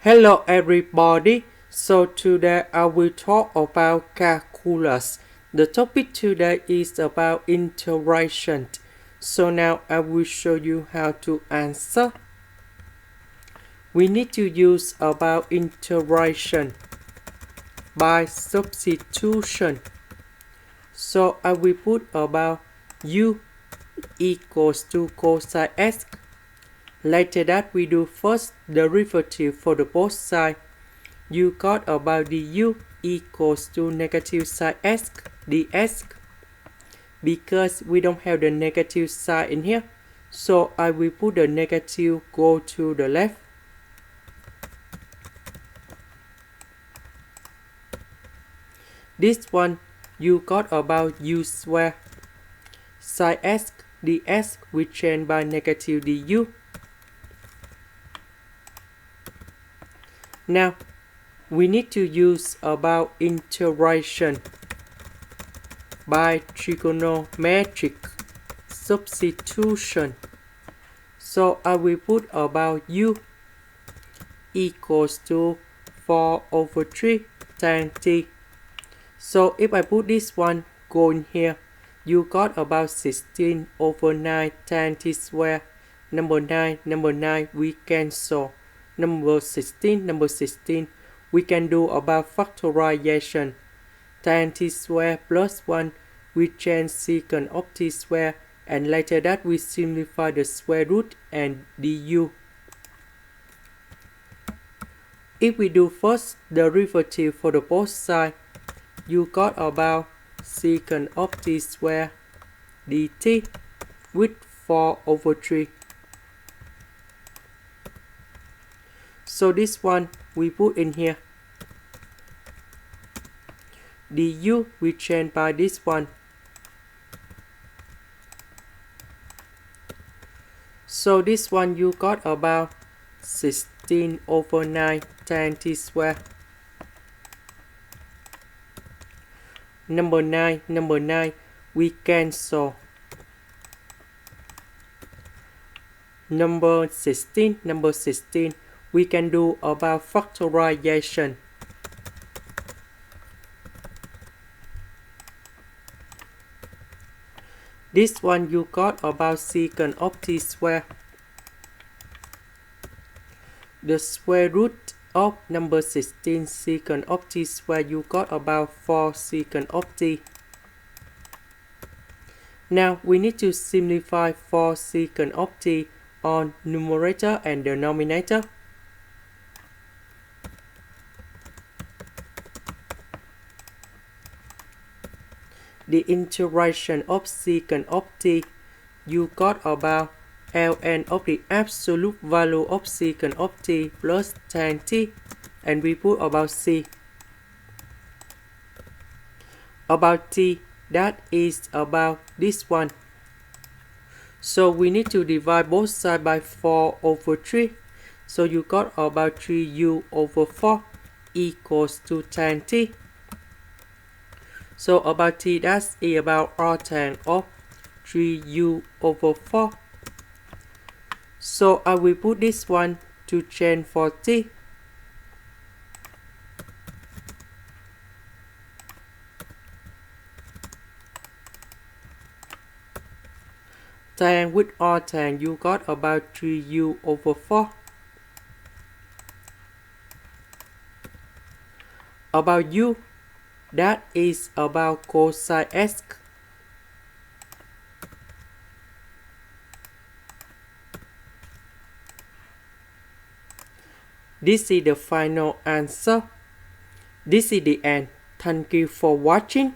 Hello everybody, so today I will talk about calculus. The topic today is about integration. So now I will show you how to answer. We need to use about integration by substitution. So I will put about u equals to cosine x. Later that we do first derivative for the both sides. You got about du equals to negative sine x dx. Because we don't have the negative sign in here, so I will put the negative go to the left. This one you got about u square sine x dx we change by negative du. Now we need to use about integration by trigonometric substitution. So I will put about u equals to 4 over 3 tan t. So if I put this one go in here, you got about 16 over 9 tan t square. Number 9 we cancel. Number 16 we can do about factorization. Tan t square plus 1 we change secant of t square, and later that we simplify the square root and du. If we do first derivative for the both sides, you got about secant of t square dt with 4 over 3. So this one we put in here. Du we change by this one. So this one you got about 16 over 9 tan t square. Number 9 we cancel. Number 16 we can do about factorization. This one you got about secant of t square. The square root of number 16 secant of t square you got about 4 secant of t. Now we need to simplify 4 secant of t on numerator and denominator. The integration of secant of t, you got about ln of the absolute value of secant of t plus tan t, and we put about c. About t, that is about this one. So we need to divide both sides by 4 over 3. So you got about 3u over 4 equals to tan t. So about t, that's about arctan of 3u over 4. So I will put this one to change for t. Tan with arctan you got about 3u over 4. About u, that is about cosine x. This is the final answer. This is the end. Thank you for watching.